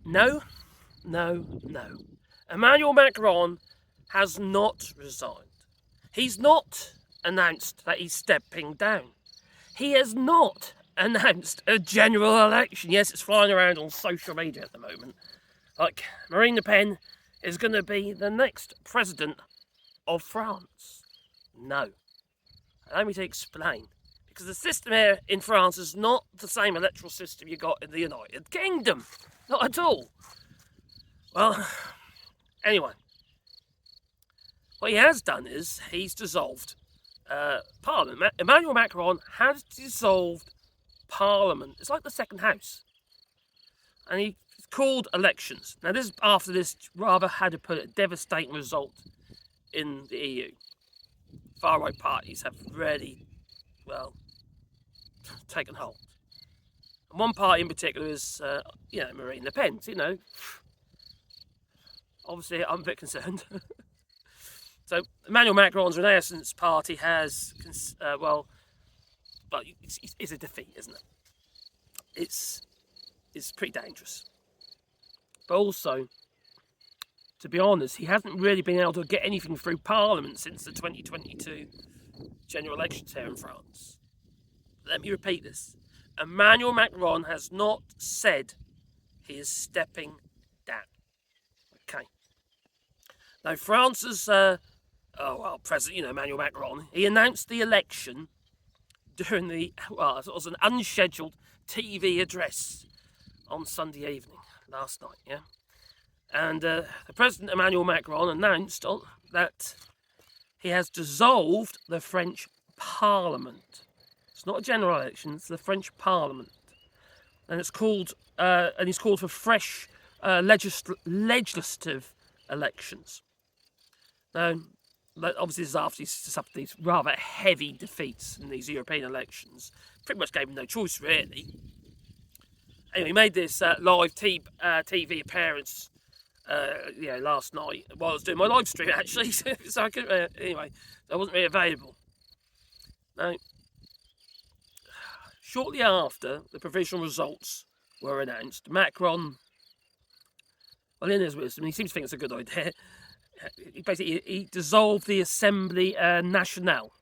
No, no, no. Emmanuel Macron has not resigned. He's not announced that he's stepping down. He has not announced a general election. Yes, it's flying around on social media at the moment. Like, Marine Le Pen is going to be the next president of France. No. Allow me to explain. Because the system here in France is not the same electoral system you got in the United Kingdom. Not at all. Well, anyway. What he has done is he's dissolved Parliament. Emmanuel Macron has dissolved Parliament. It's like the second house. And he called elections. Now, this is after this rather, how to put it, devastating result in the EU. Far-right parties have really, well, taken hold. And one party in particular is, Marine Le Pen. Obviously, I'm a bit concerned. So, Emmanuel Macron's Renaissance Party has, it's a defeat, isn't it? It's pretty dangerous. But also, to be honest, he hasn't really been able to get anything through Parliament since the 2022 general elections here in France. Let me repeat this. Emmanuel Macron has not said he is stepping down. Okay. Now, France's President, Emmanuel Macron, he announced the election during it was an unscheduled TV address on Sunday evening, last night, yeah? And the President Emmanuel Macron announced that he has dissolved the French Parliament. It's not a general election, it's the French Parliament. And it's called, he's called for fresh legislative elections. Now, obviously, this is after he's suffered these rather heavy defeats in these European elections. Pretty much gave him no choice, really. Anyway, he made this live TV appearance, last night while I was doing my live stream, actually. So I couldn't, anyway, I wasn't really available. Now, shortly after the provisional results were announced, Macron, well, in his wisdom, he seems to think it's a good idea. He dissolved the Assembly Nationale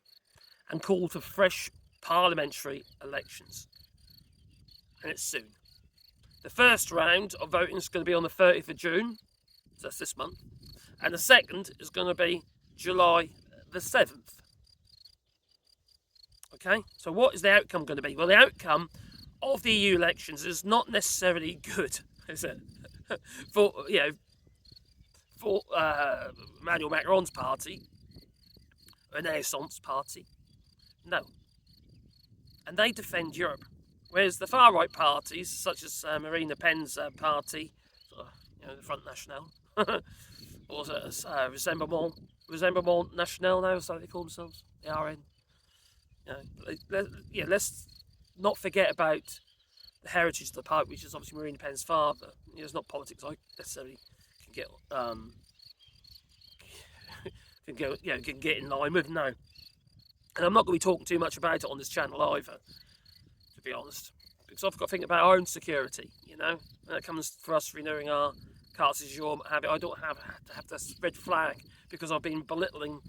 and called for fresh parliamentary elections. And it's soon. The first round of voting is going to be on the 30th of June, so that's this month, and the second is going to be July the 7th. Okay, so what is the outcome going to be? Well, the outcome of the EU elections is not necessarily good, is it? For Emmanuel Macron's party, Renaissance Party, no. And they defend Europe. Whereas the far-right parties, such as Marine Le Pen's party, the Front National, or Rassemblement National now, so they call themselves, the RN. Let's not forget about the heritage of the party, which is obviously Marine Le Pen's father. It's not politics I necessarily can get in line with, no. And I'm not going to be talking too much about it on this channel either, to be honest, because I've got to think about our own security, when it comes for us renewing our cartes du jour habit. I don't have to have this red flag because I've been belittling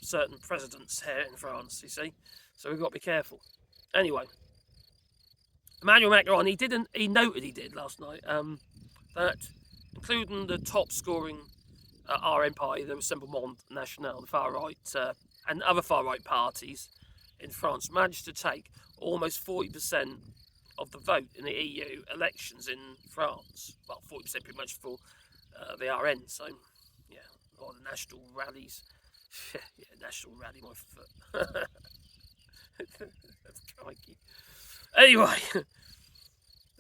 certain presidents here in France, you see, so we've got to be careful. Anyway, Emmanuel Macron, he noted he did last night, that including the top scoring RN party, the Rassemblement National, the far right, and other far right parties in France, managed to take almost 40% of the vote in the EU elections in France. Well, 40% pretty much for the RN, so yeah, or the national rallies. National rally, my foot. Crikey. Anyway, the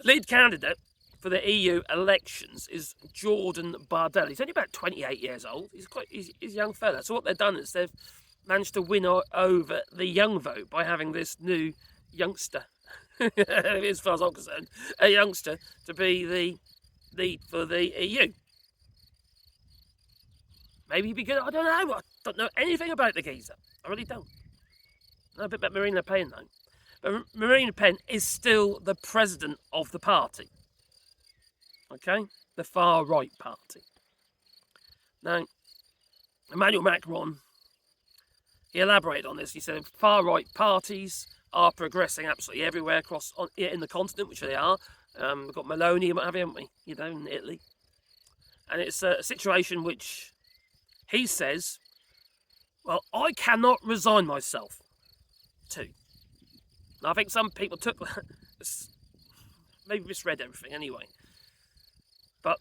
lead candidate for the EU elections is Jordan Bardella. He's only about 28 years old. He's a young fella. So what they've done is they've managed to win over the young vote by having this new youngster, as far as I'm concerned, a youngster to be the lead for the EU. Maybe he'd be good. I don't know. I don't know anything about the geezer. I really don't. I know a bit about Marine Le Pen, though. But Marine Le Pen is still the president of the party. Okay? The far-right party. Now, Emmanuel Macron, he elaborated on this. He said far-right parties are progressing absolutely everywhere in the continent, which they are. We've got Meloni and what have you, haven't we? In Italy. And it's a situation which he says, well, I cannot resign myself to. And I think some people took maybe misread everything anyway. But,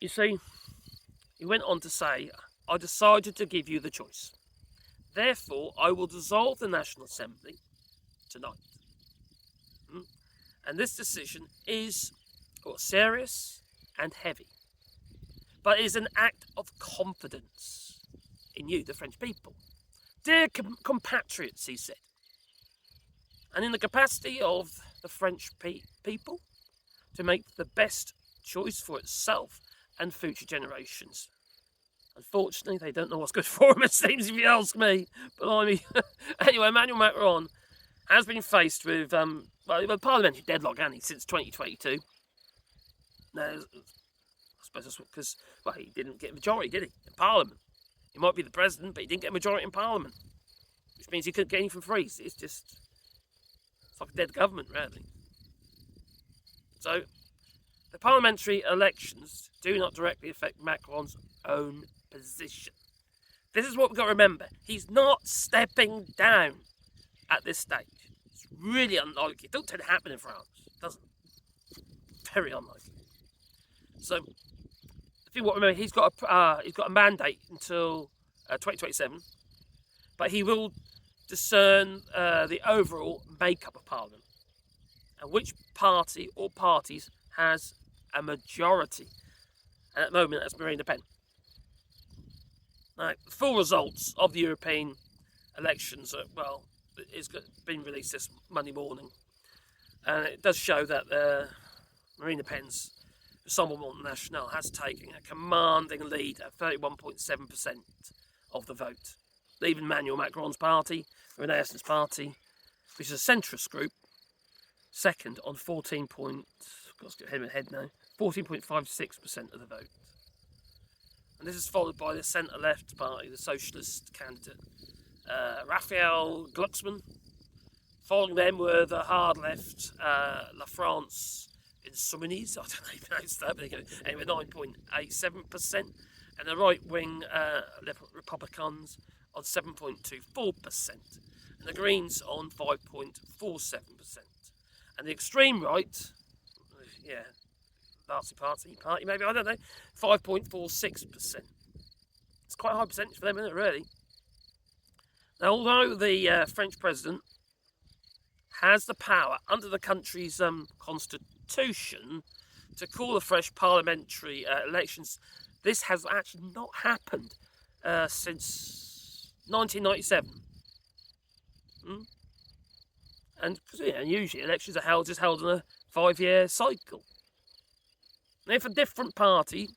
you see, he went on to say, I decided to give you the choice. Therefore, I will dissolve the National Assembly tonight. And this decision is serious and heavy. But it is an act of confidence in you, the French people. Dear compatriots, he said, and in the capacity of the French people to make the best choice for itself and future generations. Unfortunately, they don't know what's good for them, it seems, if you ask me. Blimey. Anyway, Emmanuel Macron has been faced with a parliamentary deadlock, hasn't he, since 2022. Now, I suppose that's because, he didn't get a majority, did he, in Parliament? He might be the president, but he didn't get a majority in Parliament, which means he couldn't get anything free. It's like a dead government, really. So, the parliamentary elections do not directly affect Macron's own position. This is what we've got to remember. He's not stepping down at this stage. It's really unlikely. It don't tend to happen in France, does it? Very unlikely. So, I think what remember, he's got a mandate until 2027, but he will discern the overall makeup of Parliament and which party or parties has a majority. And at the moment, that's Marine Le Pen. Now, the full results of the European elections it's been released this Monday morning, and it does show that Marine Le Pen's Rassemblement National has taken a commanding lead at 31.7% of the vote, leaving Emmanuel Macron's party, Renaissance Party, which is a centrist group, second on 14.56% of the vote. And this is followed by the centre-left party, the socialist candidate, Raphael Glucksmann. Following them were the hard-left, La France Insoumise, I don't know if you know that, but anyway, 9.87%, and the right-wing Republicans on 7.24%, and the Greens on 5.47%. And the extreme right, Nazi party maybe, I don't know, 5.46%. It's quite a high percentage for them, isn't it, really? Now, although the French president has the power under the country's constitution to call a fresh parliamentary elections, this has actually not happened since 1997. And usually elections are held on a 5-year cycle. And if a different party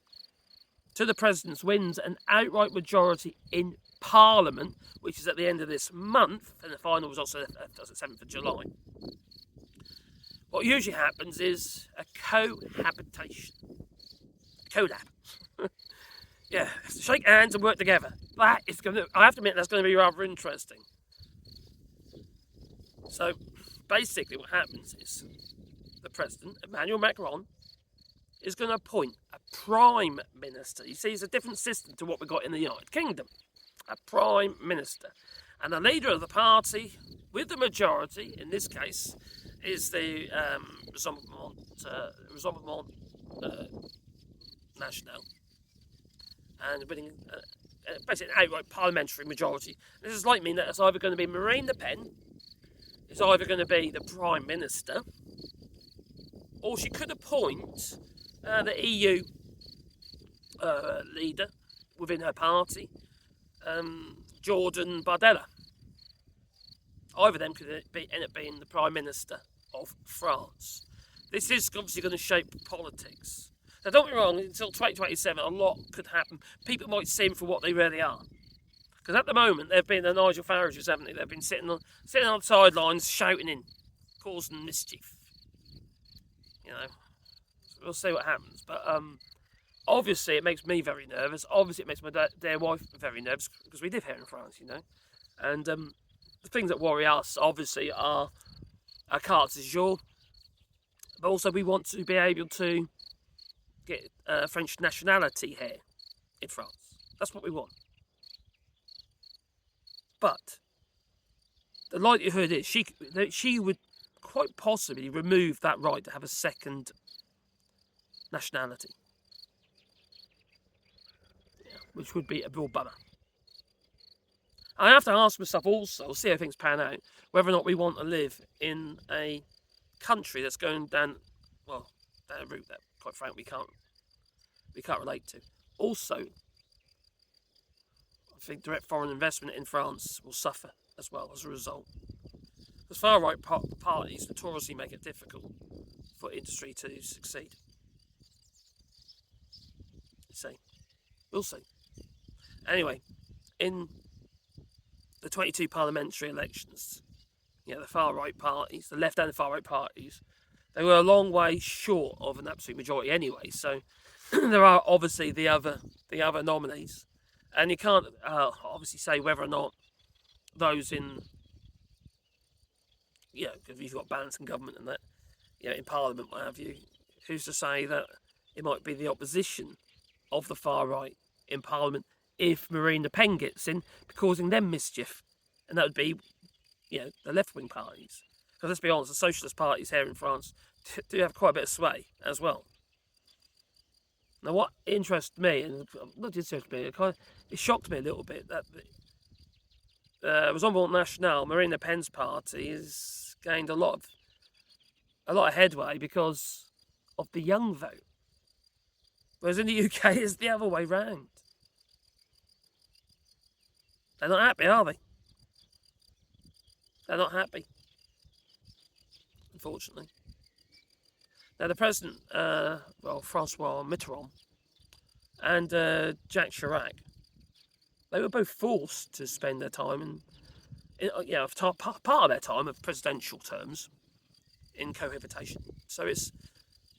to the president's wins an outright majority in Parliament, which is at the end of this month, and the final results are the 7th of July, what usually happens is a cohabitation. Collab. Shake hands and work together. I have to admit, that's going to be rather interesting. So, basically what happens is the president, Emmanuel Macron, is going to appoint a prime minister. You see, it's a different system to what we got in the United Kingdom. A prime minister. And the leader of the party, with the majority, in this case, is the Rassemblement National. And winning basically an outright parliamentary majority. This is like meaning that it's either going to be Marine Le Pen, it's either going to be the prime minister, or she could appoint the EU leader within her party, Jordan Bardella. Either of them could end up being the Prime Minister of France. This is obviously going to shape politics. Now, don't get me wrong, until 2027, a lot could happen. People might see them for what they really are. Because at the moment, they've been the Nigel Farages, haven't they? They've been sitting on the sidelines, shouting in, causing mischief. we'll see what happens. But obviously, it makes me very nervous. Obviously, it makes my dear wife very nervous because we live here in France, And the things that worry us, obviously, are our carte du jour. But also, we want to be able to get French nationality here in France. That's what we want. But the likelihood is she would quite possibly remove that right to have a second nationality, which would be a real bummer. I have to ask myself also, see how things pan out, whether or not we want to live in a country that's going down a route that, quite frankly, we can't relate to. Also, I think direct foreign investment in France will suffer as well as a result. Because far-right parties notoriously make it difficult for industry to succeed. See, we'll see. Anyway, in the 22 parliamentary elections, the far-right parties, the left and the far-right parties, they were a long way short of an absolute majority anyway. So there are obviously the other nominees, and you can't obviously say whether or not those in, because you've got balance in government and that, in Parliament, what have you. Who's to say that it might be the opposition of the far right in Parliament if Marine Le Pen gets in, causing them mischief, and that would be, the left-wing parties. Because let's be honest, the socialist parties here in France do have quite a bit of sway as well. Now, what interests me, and not just interests me, it shocked me a little bit that the Rassemblement National, Marine Le Pen's party, has gained a lot of headway because of the young vote, whereas in the UK it's the other way round. They're not happy, are they? They're not happy, unfortunately. Now, the president, Francois Mitterrand and Jacques Chirac, they were both forced to spend their time part of their time of presidential terms in cohabitation. So it's,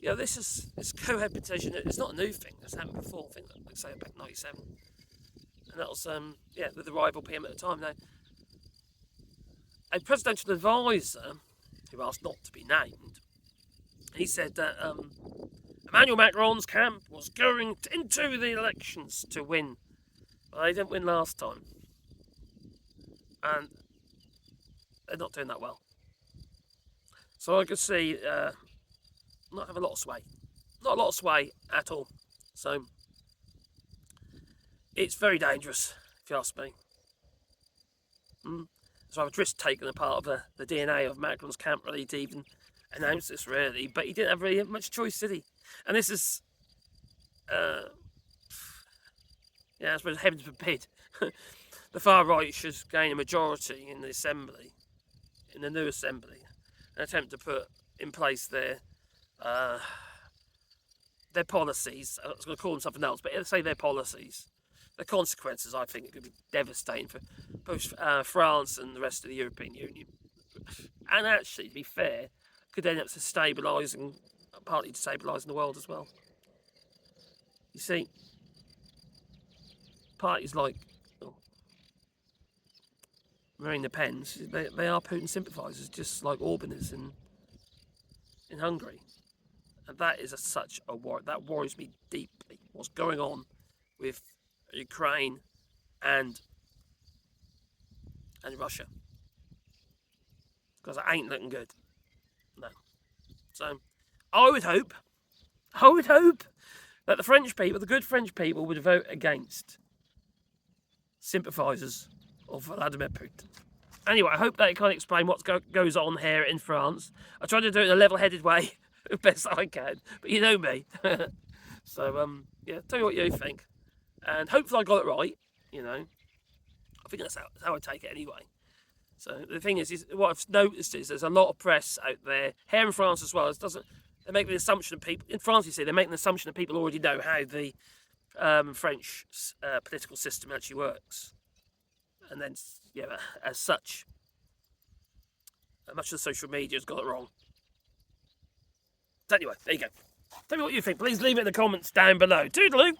this cohabitation. It's not a new thing. It's happened before. I think, like say, back in '97, and that was with the rival PM at the time. Now, a presidential advisor who asked not to be named, he said that Emmanuel Macron's camp was going into the elections to win, but they didn't win last time, and they're not doing that well. So I could see not have a lot of sway, not a lot of sway at all. So it's very dangerous, if you ask me. So I've just taken a part of the DNA of Macron's camp really to even announce this, really, but he didn't have really much choice, did he? And this is, I suppose heaven forbid, the far right should gain a majority in the assembly, in the new assembly, and attempt to put in place their policies. I was going to call them something else, but let's say their policies. The consequences, I think, could be devastating for both France and the rest of the European Union. And actually, to be fair, could end up partly destabilising the world as well. You see, parties like Marine Le Pen's, they are Putin sympathisers, just like Orban is in Hungary. And that is such a worry. That worries me deeply. What's going on with Ukraine and Russia, because it ain't looking good. No. So I would hope that the French people, the good French people, would vote against sympathisers of Vladimir Putin. Anyway, I hope that it kind of explain what goes on here in France. I try to do it in a level-headed way, the best I can, but you know me. So tell me what you think, and hopefully I got it right. I think that's how I take it anyway. So the thing is what I've noticed is there's a lot of press out there here in France as well. They make the assumption of people in France. You see, they make an assumption that people already know how the French political system actually works, and then as such, much of the social media has got it wrong. So anyway, there you go. Tell me what you think. Please leave it in the comments down below. Toodaloo!